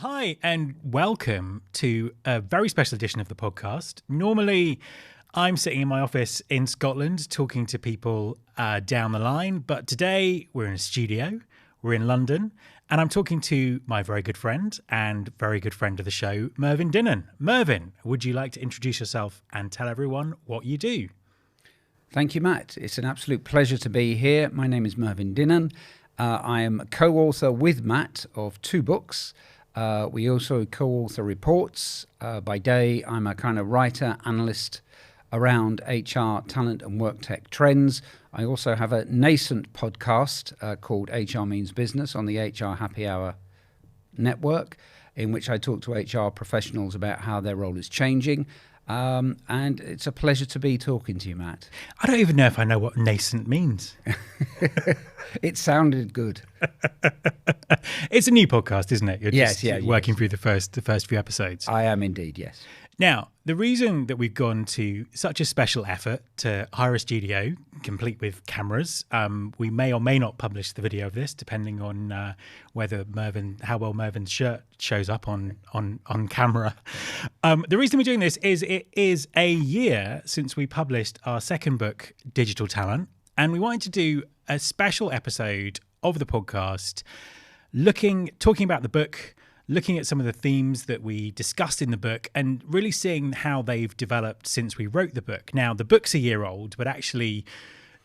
Hi, and welcome to a very special edition of the podcast. Normally, I'm sitting in my office in Scotland talking to people down the line, but today we're in a studio, we're in London, and I'm talking to my very good friend and very good friend of the show, Mervyn Dinnen. Mervyn, would you like to introduce yourself and tell everyone what you do? Thank you, Matt. It's an absolute pleasure to be here. My name is Mervyn Dinnen. I am a co-author with Matt of 2 books. We also co-author reports. By day, I'm a kind of writer, analyst around HR, talent and work tech trends. I also have a nascent podcast called HR Means Business on the HR Happy Hour network, in which I talk to HR professionals about how their role is changing. And it's a pleasure to be talking to you, Matt. I don't even know if I know what nascent means. It sounded good. It's a new podcast, isn't it? You're Yes, working through the first few episodes. I am indeed, yes. Now, the reason that we've gone to such a special effort to hire a studio, complete with cameras, we may or may not publish the video of this, depending on how well Mervyn's shirt shows up on camera. The reason we're doing this is it is a year since we published our second book, Digital Talent, and we wanted to do a special episode of the podcast, talking about the book, looking at some of the themes that we discussed in the book and really seeing how they've developed since we wrote the book. Now, the book's a year old, but actually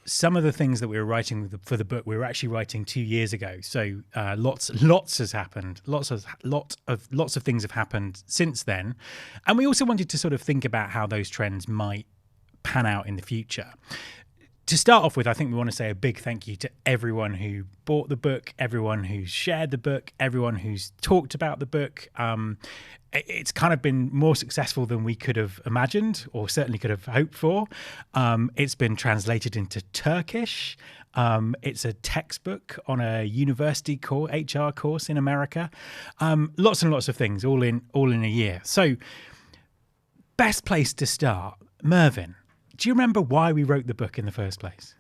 some of the things that we were writing for the book, we were actually writing 2 years ago. So lots has happened. Lots of things have happened since then. And we also wanted to sort of think about how those trends might pan out in the future. To start off with, I think we want to say a big thank you to everyone who bought the book, everyone who's shared the book, everyone who's talked about the book. It's kind of been more successful than we could have imagined, or certainly could have hoped for. It's been translated into Turkish. It's a textbook on a university HR course in America. Lots and lots of things, all in a year. So, best place to start, Mervyn. Do you remember why we wrote the book in the first place?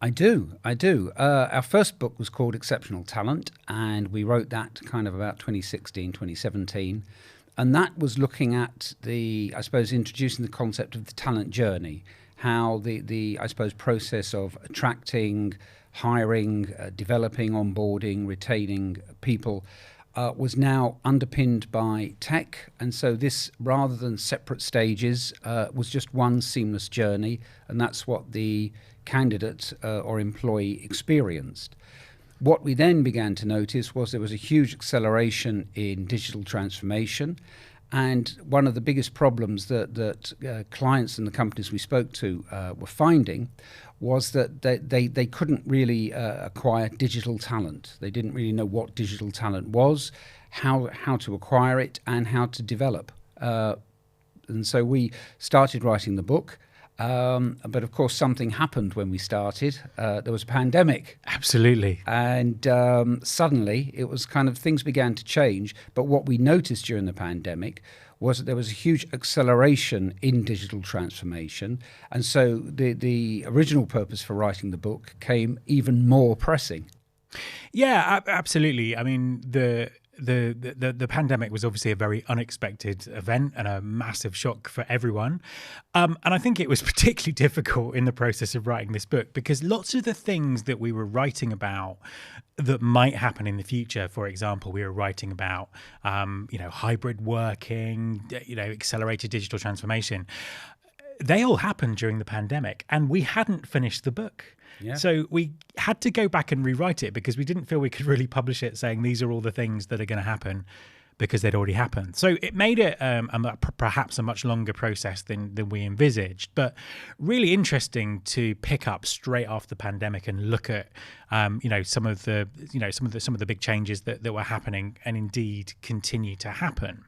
I do. Our first book was called Exceptional Talent, and we wrote that kind of about 2016, 2017. And that was looking at introducing the concept of the talent journey, how the process of attracting, hiring, developing, onboarding, retaining people was now underpinned by tech. And so this, rather than separate stages, was just one seamless journey. And that's what the candidate or employee experienced. What we then began to notice was there was a huge acceleration in digital transformation. And one of the biggest problems that clients and the companies we spoke to were finding was that they couldn't really acquire digital talent. They didn't really know what digital talent was, how to acquire it, and how to develop. And so we started writing the book. But of course, something happened when we started. There was a pandemic. Absolutely. And suddenly it was kind of things began to change. But what we noticed during the pandemic was that there was a huge acceleration in digital transformation. And so the original purpose for writing the book came even more pressing. Yeah, absolutely. I mean, the pandemic was obviously a very unexpected event and a massive shock for everyone. And I think it was particularly difficult in the process of writing this book because lots of the things that we were writing about that might happen in the future, for example, we were writing about, hybrid working, accelerated digital transformation. They all happened during the pandemic and we hadn't finished the book. Yeah. So we had to go back and rewrite it because we didn't feel we could really publish it saying these are all the things that are going to happen because they'd already happened. So it made it perhaps a much longer process than we envisaged, but really interesting to pick up straight after the pandemic and look at some of the big changes that were happening and indeed continue to happen.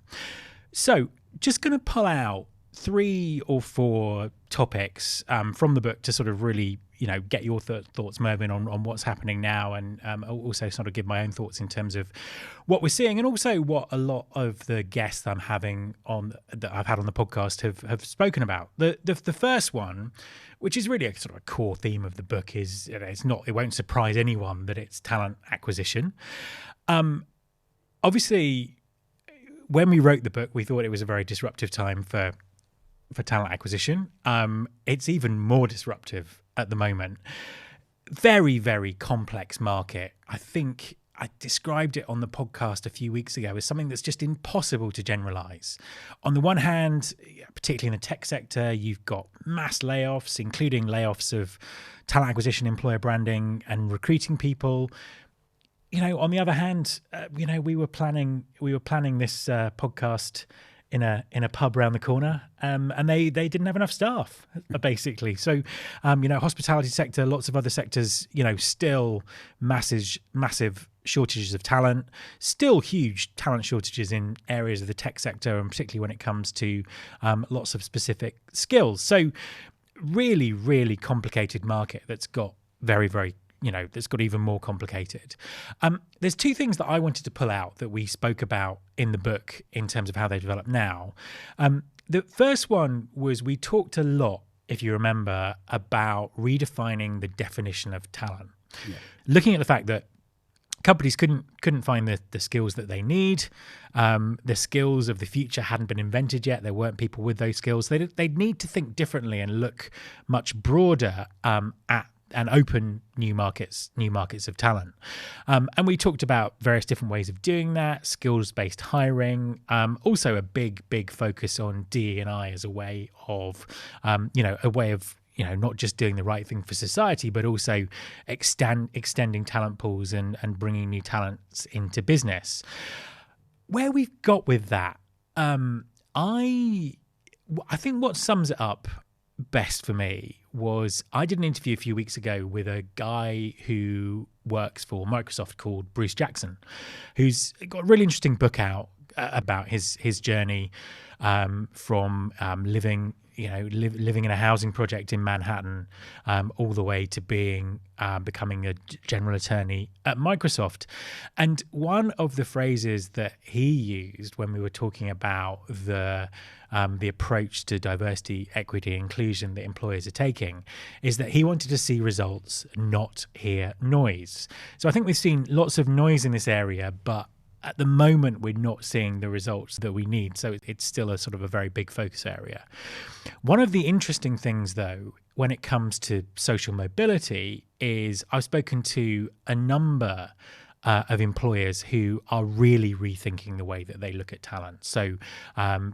So just going to pull out 3 or 4 topics from the book to sort of really get your thoughts, Mervyn, on what's happening now, and also sort of give my own thoughts in terms of what we're seeing, and also what a lot of the guests that I've had on the podcast have spoken about. The first one, which is really a sort of a core theme of the book, is it won't surprise anyone that it's talent acquisition. obviously, when we wrote the book, we thought it was a very disruptive time for talent acquisition. It's even more disruptive at the moment. Very, very complex market. I think I described it on the podcast a few weeks ago as something that's just impossible to generalize. On the one hand, particularly in the tech sector, you've got mass layoffs, including layoffs of talent acquisition, employer branding, and recruiting people. On the other hand, we were planning this podcast in a pub around the corner, and they didn't have enough staff, basically. So, hospitality sector, lots of other sectors, still massive shortages of talent, still huge talent shortages in areas of the tech sector, and particularly when it comes to lots of specific skills. So, really, really complicated market that's got very, very that's got even more complicated. There's two things that I wanted to pull out that we spoke about in the book in terms of how they develop now. The first one was we talked a lot, if you remember, about redefining the definition of talent. Yeah. Looking at the fact that companies couldn't find the skills that they need. The skills of the future hadn't been invented yet. There weren't people with those skills. They'd need to think differently and look much broader at and open new markets of talent. And we talked about various different ways of doing that, skills-based hiring, also a big focus on DE&I as a way of, not just doing the right thing for society, but also extending talent pools and bringing new talents into business. Where we've got with that, I think what sums it up best for me was I did an interview a few weeks ago with a guy who works for Microsoft called Bruce Jackson, who's got a really interesting book out about his journey from living in a housing project in Manhattan all the way to becoming a general attorney at Microsoft. And one of the phrases that he used when we were talking about the approach to diversity, equity, inclusion that employers are taking is that he wanted to see results, not hear noise. So I think we've seen lots of noise in this area, but at the moment, we're not seeing the results that we need. So it's still a sort of a very big focus area. One of the interesting things, though, when it comes to social mobility is I've spoken to a number of employers who are really rethinking the way that they look at talent. So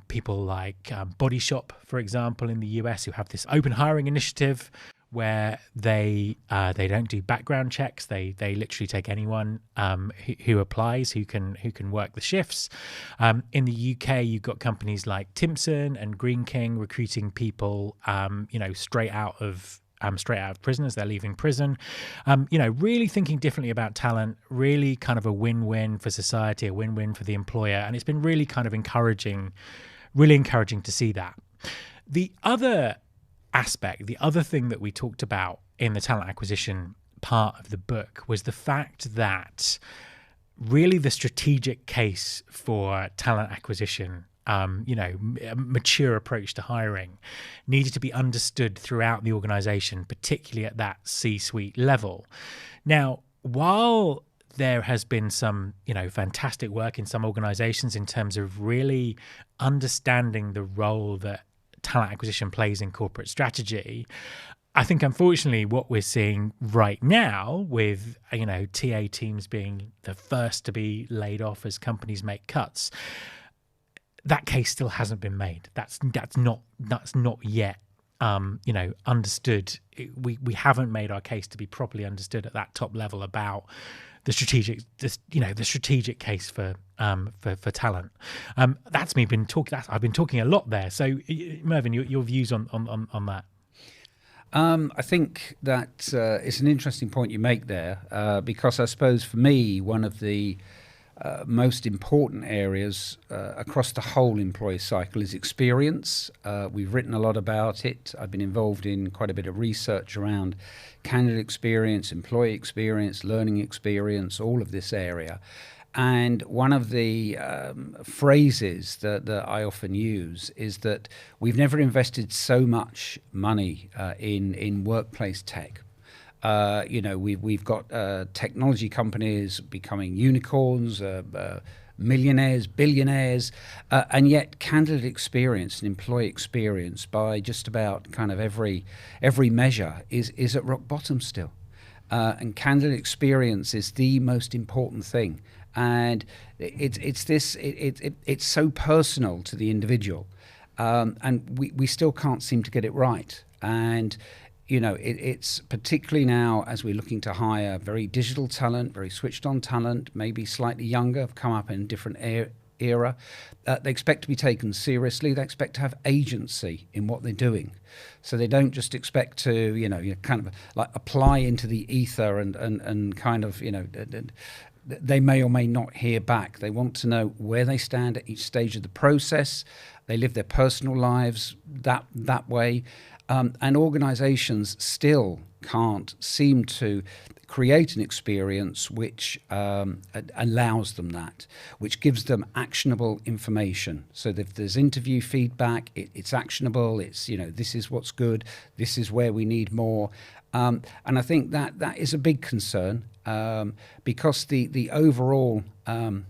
people like Body Shop, for example, in the US, who have this open hiring initiative where they don't do background checks. They literally take anyone who applies, who can work the shifts. In the UK, you've got companies like Timpson and Green King recruiting people, straight out of prison as they're leaving prison. Really thinking differently about talent. Really kind of a win-win for society, a win-win for the employer, and it's been really kind of encouraging to see that. The other aspect, the other thing that we talked about in the talent acquisition part of the book was the fact that really the strategic case for talent acquisition, a mature approach to hiring needed to be understood throughout the organization, particularly at that C-suite level. Now, while there has been some, fantastic work in some organizations in terms of really understanding the role that talent acquisition plays in corporate strategy, I think unfortunately what we're seeing right now with TA teams being the first to be laid off as companies make cuts, that case still hasn't been made. That's not yet understood. We haven't made our case to be properly understood at that top level about the strategic case for talent. That's me been talking. I've been talking a lot there. So, Mervyn, your views on that? I think that it's an interesting point you make there, because I suppose for me one of the most important areas across the whole employee cycle is experience. We've written a lot about it. I've been involved in quite a bit of research around candidate experience, employee experience, learning experience, all of this area. And one of the phrases that I often use is that we've never invested so much money in workplace tech. We've got technology companies becoming unicorns, millionaires, billionaires, and yet candidate experience and employee experience by just about kind of every measure is at rock bottom still. And candidate experience is the most important thing. And it's so personal to the individual. And we still can't seem to get it right. And it's particularly now as we're looking to hire very digital talent, very switched on talent, maybe slightly younger, have come up in a different era. They expect to be taken seriously. They expect to have agency in what they're doing. So they don't just expect to, kind of like apply into the ether and kind of, they may or may not hear back. They want to know where they stand at each stage of the process. They live their personal lives that way. And organizations still can't seem to create an experience which allows them that, which gives them actionable information. So that if there's interview feedback, it's actionable, it's, this is what's good, this is where we need more. And I think that is a big concern because the overall one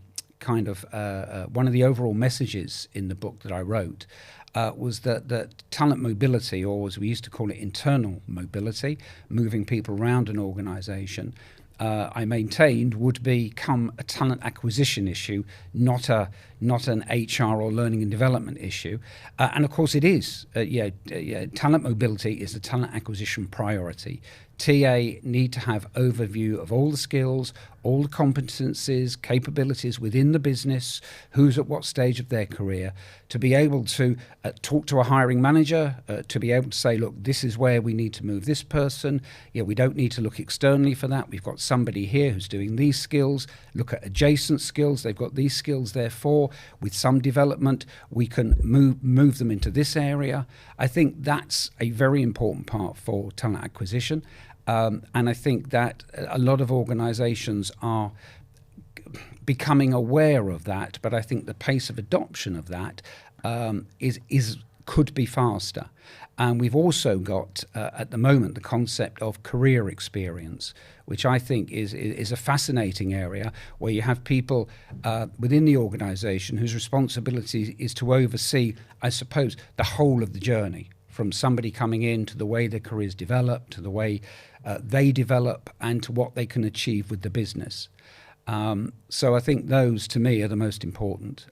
of the overall messages in the book that I wrote was that talent mobility, or as we used to call it, internal mobility, moving people around an organization, I maintained would become a talent acquisition issue, not an HR or learning and development issue. And of course it is. Talent mobility is a talent acquisition priority. TA need to have overview of all the skills, all the competencies, capabilities within the business, who's at what stage of their career, to be able to talk to a hiring manager, to be able to say, look, this is where we need to move this person. We don't need to look externally for that. We've got somebody here who's doing these skills. Look at adjacent skills. They've got these skills, therefore, with some development, we can move them into this area. I think that's a very important part for talent acquisition. And I think that a lot of organizations are becoming aware of that, but I think the pace of adoption of that could be faster. And we've also got, at the moment, the concept of career experience, which I think is a fascinating area where you have people within the organization whose responsibility is to oversee, I suppose, the whole of the journey, from somebody coming in to the way their careers develop, to the way they develop, and to what they can achieve with the business. So I think those, to me, are the most important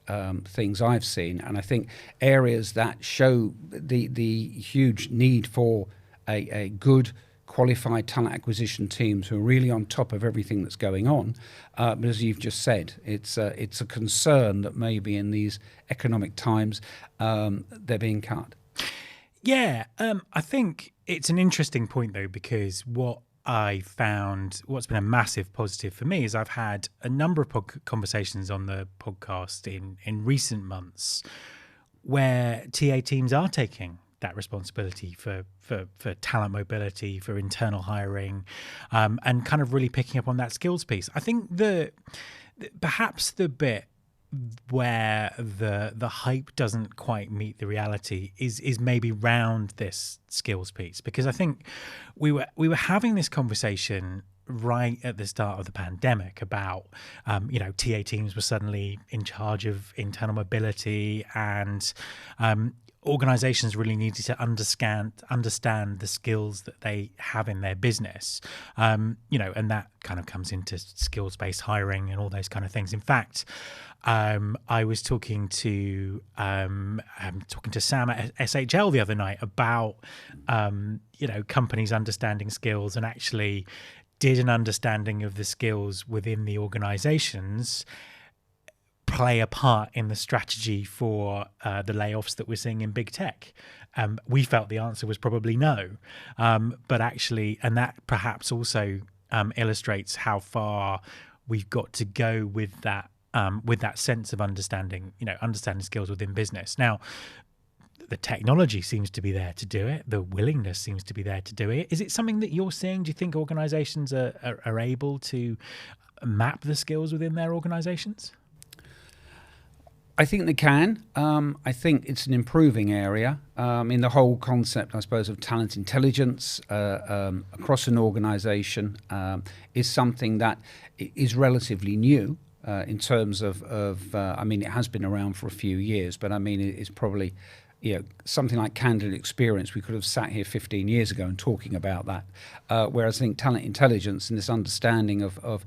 things I've seen. And I think areas that show the huge need for a good, qualified talent acquisition teams who are really on top of everything that's going on. But as you've just said, it's a concern that maybe in these economic times they're being cut. Yeah, I think it's an interesting point, though, because what I found, what's been a massive positive for me, is I've had a number of conversations on the podcast in recent months where TA teams are taking that responsibility for talent mobility, for internal hiring, and kind of really picking up on that skills piece. I think perhaps the bit where the hype doesn't quite meet the reality is maybe round this skills piece, because I think we were having this conversation right at the start of the pandemic about TA teams were suddenly in charge of internal mobility, and organizations really needed to understand the skills that they have in their business, and that kind of comes into skills-based hiring and all those kind of things. In fact, I was talking to Sam at SHL the other night about companies understanding skills, and actually did an understanding of the skills within the organizations play a part in the strategy for the layoffs that we're seeing in big tech? We felt the answer was probably no, but actually, and that perhaps also illustrates how far we've got to go with that sense of understanding skills within business. Now, the technology seems to be there to do it. The willingness seems to be there to do it. Is it something that you're seeing? Do you think organizations are able to map the skills within their organizations? I think they can. I think it's an improving area. In the whole concept, I suppose, of talent intelligence across an organization is something that is relatively new. in terms of I mean, it has been around for a few years, but I mean, it's probably, something like Candid Experience, we could have sat here 15 years ago and talking about that. Whereas I think talent intelligence and this understanding of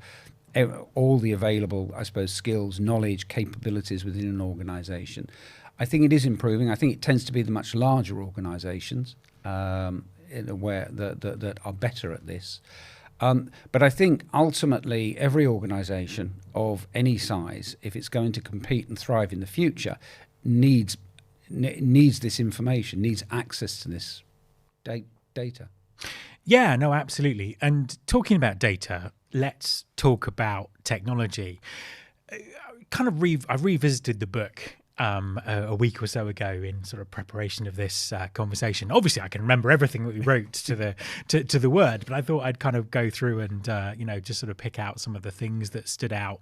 all the available, I suppose, skills, knowledge, capabilities within an organisation, I think it is improving. I think it tends to be the much larger organisations where that are better at this. But I think ultimately every organisation of any size, if it's going to compete and thrive in the future, needs this information, needs access to this data. Yeah, no, absolutely. And talking about data, let's talk about technology. I revisited the book a week or so ago in sort of preparation of this conversation. Obviously, I can remember everything that we wrote to the word, but I thought I'd kind of go through and just sort of pick out some of the things that stood out,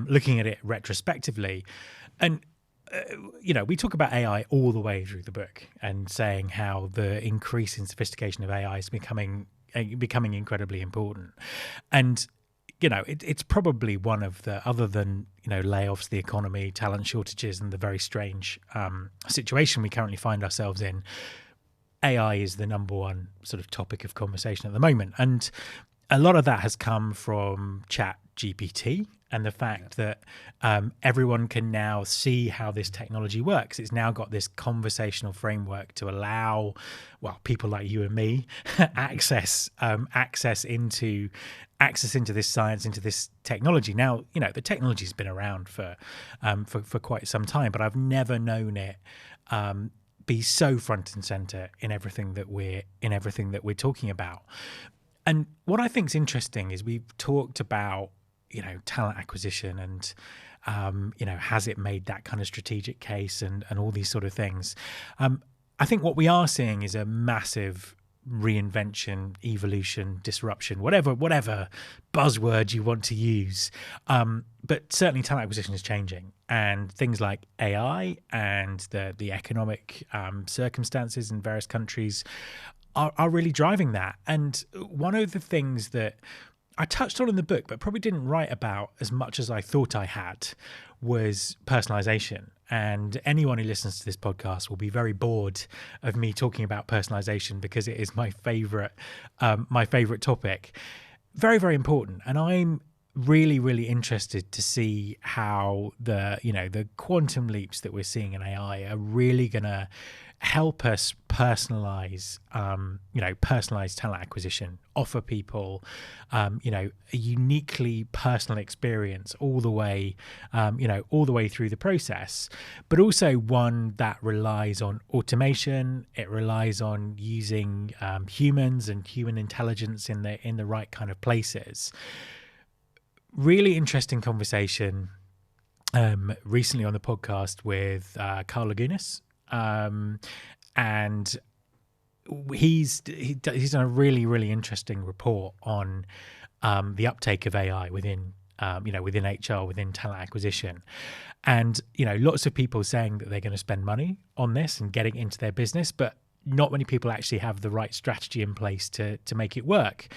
looking at it retrospectively. And we talk about AI all the way through the book and saying how the increase in sophistication of AI is becoming incredibly important. And it's probably one of the, other than layoffs, the economy, talent shortages, and the very strange situation we currently find ourselves in, AI is the number one sort of topic of conversation at the moment. And a lot of that has come from ChatGPT and the fact that everyone can now see how this technology works. It's now got this conversational framework to allow, people like you and me access into this science, into this technology. Now, the technology's been around for quite some time, but I've never known it be so front and center in everything that we're talking about. And what I think is interesting is we've talked about talent acquisition and has it made that kind of strategic case and all these sort of things. I think what we are seeing is a massive reinvention, evolution, disruption, whatever buzzword you want to use. But certainly talent acquisition is changing, and things like AI and the economic circumstances in various countries are really driving that. And one of the things that I touched on in the book, but probably didn't write about as much as I thought I had, was personalization. And anyone who listens to this podcast will be very bored of me talking about personalization because it is my favorite topic. Very, very important. And I'm really, really interested to see how the quantum leaps that we're seeing in AI are really going to help us personalize talent acquisition, offer people, a uniquely personal experience all the way through the process, but also one that relies on automation. It relies on using humans and human intelligence in the right kind of places. Really interesting conversation recently on the podcast with Carl Lagunas. And he's done a really, really interesting report on the uptake of AI within HR, within talent acquisition. And, lots of people saying that they're going to spend money on this and getting into their business, but not many people actually have the right strategy in place to make it work.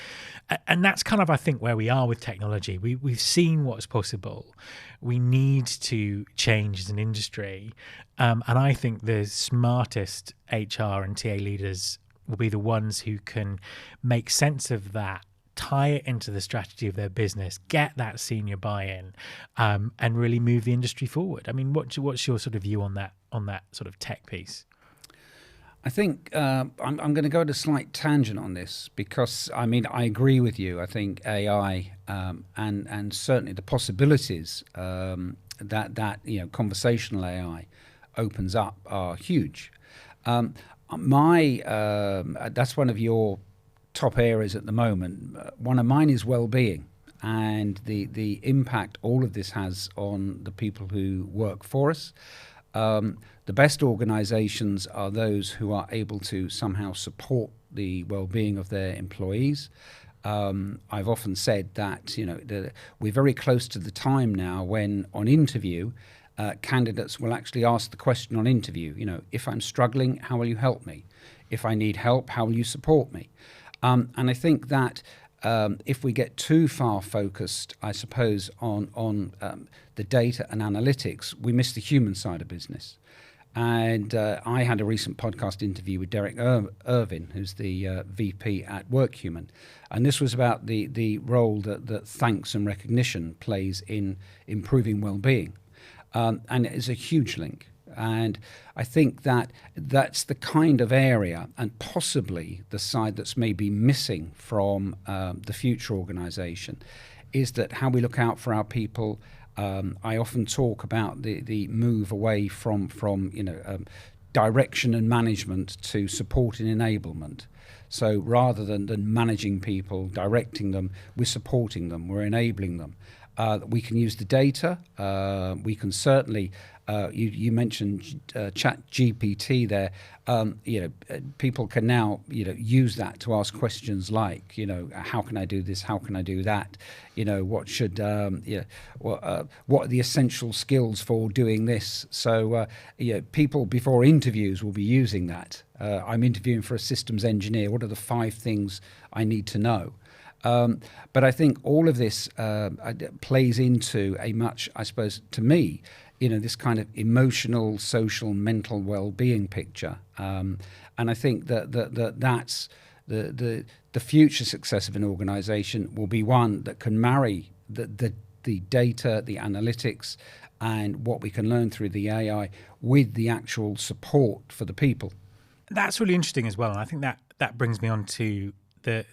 And that's kind of, I think, where we are with technology. We've seen what's possible. We need to change as an industry. And I think the smartest HR and TA leaders will be the ones who can make sense of that, tie it into the strategy of their business, get that senior buy-in, and really move the industry forward. I mean, what's your sort of view on that sort of tech piece? I think I'm going to go at a slight tangent on this because, I mean, I agree with you. I think AI and certainly the possibilities that conversational AI opens up are huge. That's one of your top areas at the moment. One of mine is well-being and the impact all of this has on the people who work for us. The best organizations are those who are able to somehow support the well-being of their employees. I've often said that we're very close to the time now when on interview, candidates will actually ask the question on interview, if I'm struggling, how will you help me? If I need help, how will you support me? And I think that if we get too far focused, I suppose, on the data and analytics, we miss the human side of business. And I had a recent podcast interview with Derek Irvin, who's the VP at WorkHuman. And this was about the role that thanks and recognition plays in improving well-being. And it is a huge link. And I think that that's the kind of area, and possibly the side that's maybe missing from the future organisation, is that how we look out for our people. I often talk about the move away from direction and management to support and enablement. So rather than managing people, directing them, we're supporting them, we're enabling them. We can use the data. We can certainly. You mentioned Chat GPT there. People can now use that to ask questions like how can I do this? How can I do that? What should what are the essential skills for doing this? So people before interviews will be using that. I'm interviewing for a systems engineer. What are the 5 things I need to know? But I think all of this plays into a much, I suppose, to me, this kind of emotional, social, mental well-being picture. And I think that's the future success of an organisation will be one that can marry the data, the analytics, and what we can learn through the AI with the actual support for the people. That's really interesting as well. And I think that brings me on to the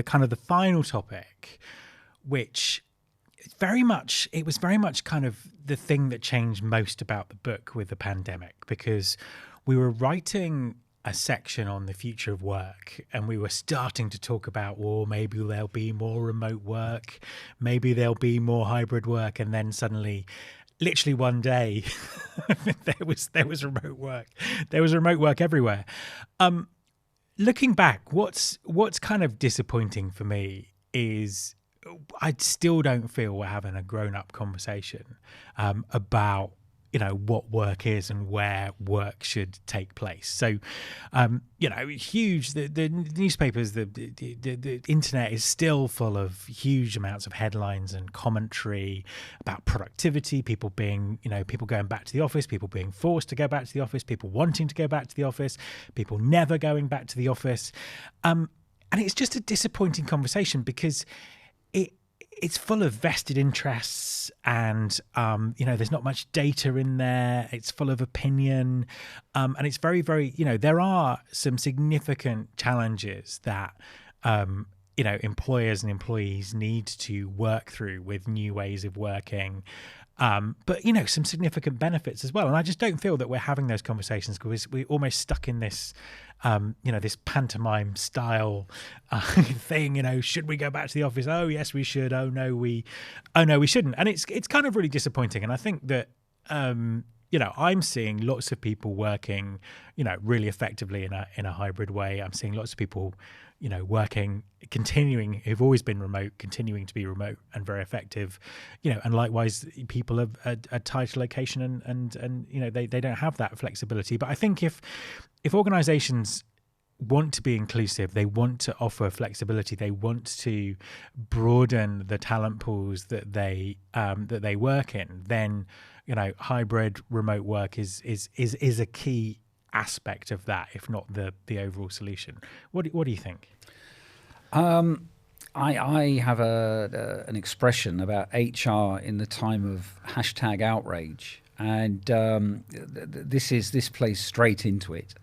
kind of the final topic, which it was very much kind of the thing that changed most about the book with the pandemic, because we were writing a section on the future of work and we were starting to talk about, well, maybe there'll be more remote work, maybe there'll be more hybrid work, and then suddenly, literally one day, there was remote work. There was remote work everywhere. Looking back, what's kind of disappointing for me is I still don't feel we're having a grown-up conversation about what work is and where work should take place. So, huge. The newspapers, the internet is still full of huge amounts of headlines and commentary about productivity. People being, people going back to the office, people being forced to go back to the office, people wanting to go back to the office, people never going back to the office, and it's just a disappointing conversation because it's full of vested interests and, there's not much data in there. It's full of opinion. And it's very, very, there are some significant challenges that, employers and employees need to work through with new ways of working. But, some significant benefits as well. And I just don't feel that we're having those conversations because we're almost stuck in this, this pantomime style thing, should we go back to the office? Oh, yes, we should. Oh, no, we shouldn't. And it's kind of really disappointing. And I think that, I'm seeing lots of people working, really effectively in a hybrid way. I'm seeing lots of people, working, continuing, who've always been remote, continuing to be remote and very effective, and likewise people are tied to location and they don't have that flexibility. But I think if organizations want to be inclusive, they want to offer flexibility, they want to broaden the talent pools that they work in, then hybrid remote work is a key aspect of that, if not the overall solution. What do you think? I have an expression about HR in the time of #outrage, and this plays straight into it.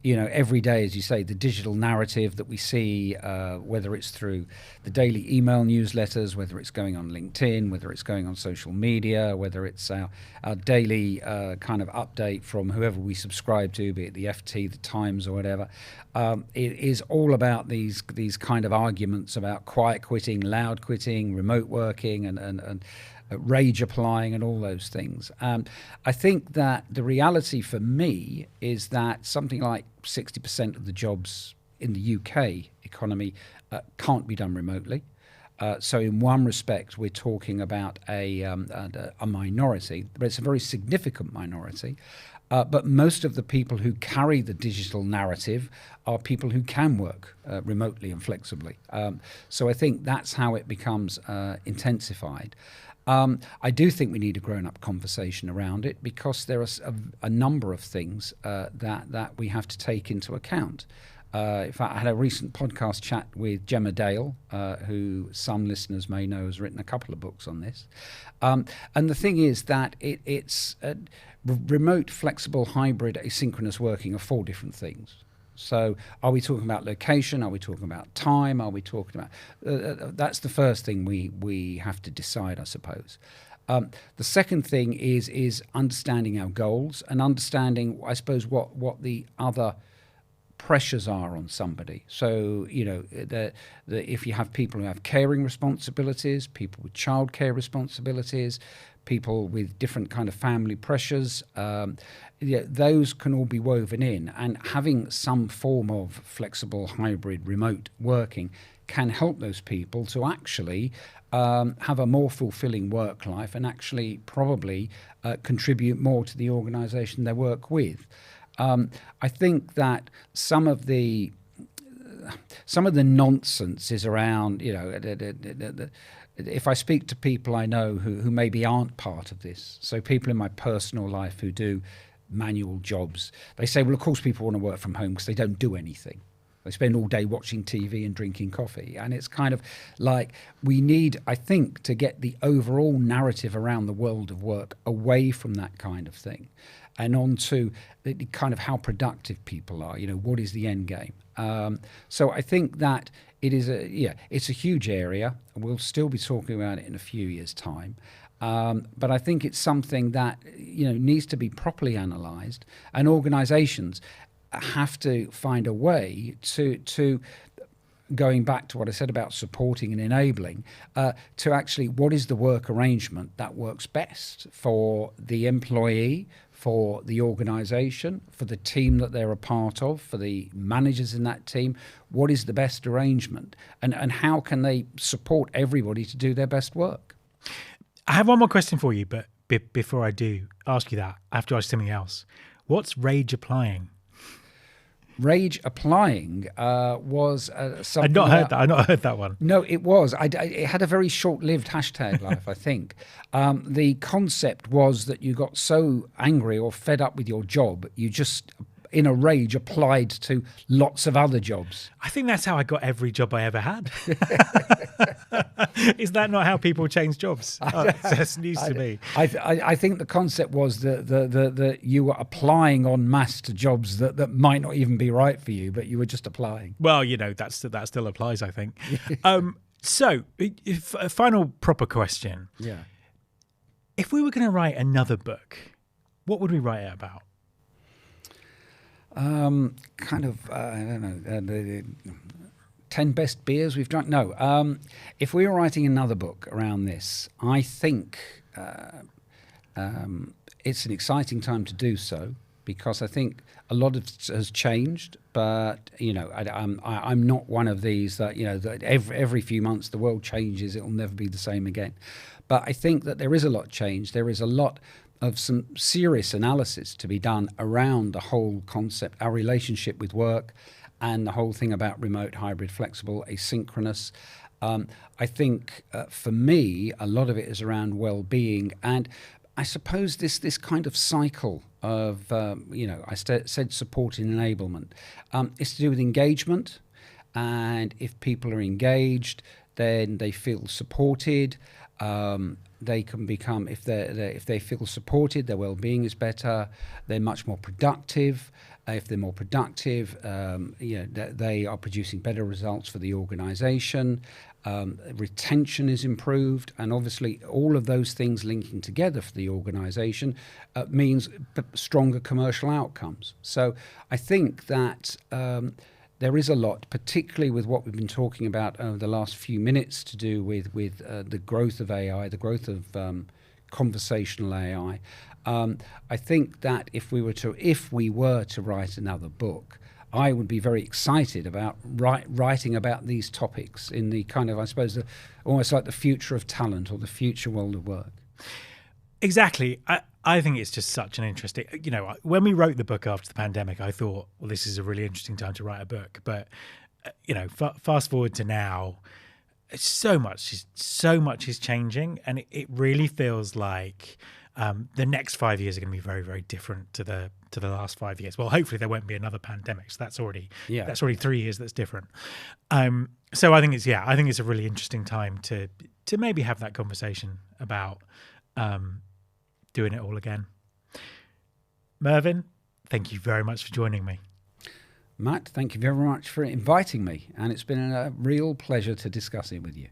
Every day, as you say, the digital narrative that we see, whether it's through the daily email newsletters, whether it's going on LinkedIn, whether it's going on social media, whether it's our daily kind of update from whoever we subscribe to, be it the FT, the Times, or whatever, it is all about these kind of arguments about quiet quitting, loud quitting, remote working, and rage applying and all those things. I think that the reality for me is that something like 60% of the jobs in the UK economy can't be done remotely. So in one respect, we're talking about a minority, but it's a very significant minority. But most of the people who carry the digital narrative are people who can work remotely and flexibly. So I think that's how it becomes intensified. I do think we need a grown-up conversation around it, because there are a number of things that we have to take into account. In fact, I had a recent podcast chat with Gemma Dale, who some listeners may know has written a couple of books on this. And the thing is that it's remote, flexible, hybrid, asynchronous working are 4 different things. So are we talking about location? Are we talking about time? Are we talking about... that's the first thing we have to decide, I suppose. The second thing is understanding our goals and understanding, I suppose, what the other pressures are on somebody. So, if you have people who have caring responsibilities, people with childcare responsibilities, people with different kind of family pressures, those can all be woven in. And having some form of flexible, hybrid, remote working can help those people to actually have a more fulfilling work life and actually probably contribute more to the organisation they work with. I think that some of the nonsense is around, if I speak to people I know who maybe aren't part of this, so people in my personal life who do manual jobs, they say, well, of course people want to work from home because they don't do anything. They spend all day watching TV and drinking coffee. And it's kind of like we need, I think, to get the overall narrative around the world of work away from that kind of thing and onto the kind of how productive people are, what is the end game. So I think that it is it's a huge area. We'll still be talking about it in a few years' time. But I think it's something that, needs to be properly analysed, and organisations have to find a way to going back to what I said about supporting and enabling, to actually, what is the work arrangement that works best for the employee, for the organisation, for the team that they're a part of, for the managers in that team? What is the best arrangement? And how can they support everybody to do their best work? I have one more question for you, but before I do ask you that, I have to ask something else. What's rage applying? Rage applying was something... I'd not heard that one. No, it was. It had a very short-lived hashtag life, I think. The concept was that you got so angry or fed up with your job, you just, in a rage, applied to lots of other jobs. I think that's how I got every job I ever had. Is that not how people change jobs? That's news to me. I think the concept was that you were applying en masse to jobs that might not even be right for you, but you were just applying. Well, that still applies, I think. So, a final proper question. Yeah. If we were going to write another book, what would we write it about? I don't know, 10 best beers we've drunk. No, if we were writing another book around this, I think it's an exciting time to do so, because I think a lot has changed, but I'm not one of these that that every few months the world changes, it'll never be the same again. But I think that there is a lot changed. There is a lot of some serious analysis to be done around the whole concept, our relationship with work, and the whole thing about remote, hybrid, flexible, asynchronous. I think for me, a lot of it is around well-being, and I suppose this kind of cycle of, I said support and enablement. It's to do with engagement, and if people are engaged, then they feel supported. They can become, if they feel supported, their well-being is better. They're much more productive. If they're more productive, they are producing better results for the organisation. Retention is improved, and obviously all of those things linking together for the organisation means stronger commercial outcomes. So I think that there is a lot, particularly with what we've been talking about over the last few minutes, to do with the growth of AI, the growth of conversational AI. I think that if we were to write another book, I would be very excited about writing about these topics in the kind of, I suppose, almost like the future of talent or the future world of work. Exactly. I think it's just such an interesting, when we wrote the book after the pandemic, I thought, well, this is a really interesting time to write a book. But, fast forward to now, so much is changing. And it really feels like the next 5 years are going to be very, very different to the last 5 years. Well, hopefully there won't be another pandemic. So that's already 3 years that's different. So I think it's a really interesting time to maybe have that conversation about doing it all again. Mervyn, thank you very much for joining me. Matt, thank you very much for inviting me, and it's been a real pleasure to discuss it with you.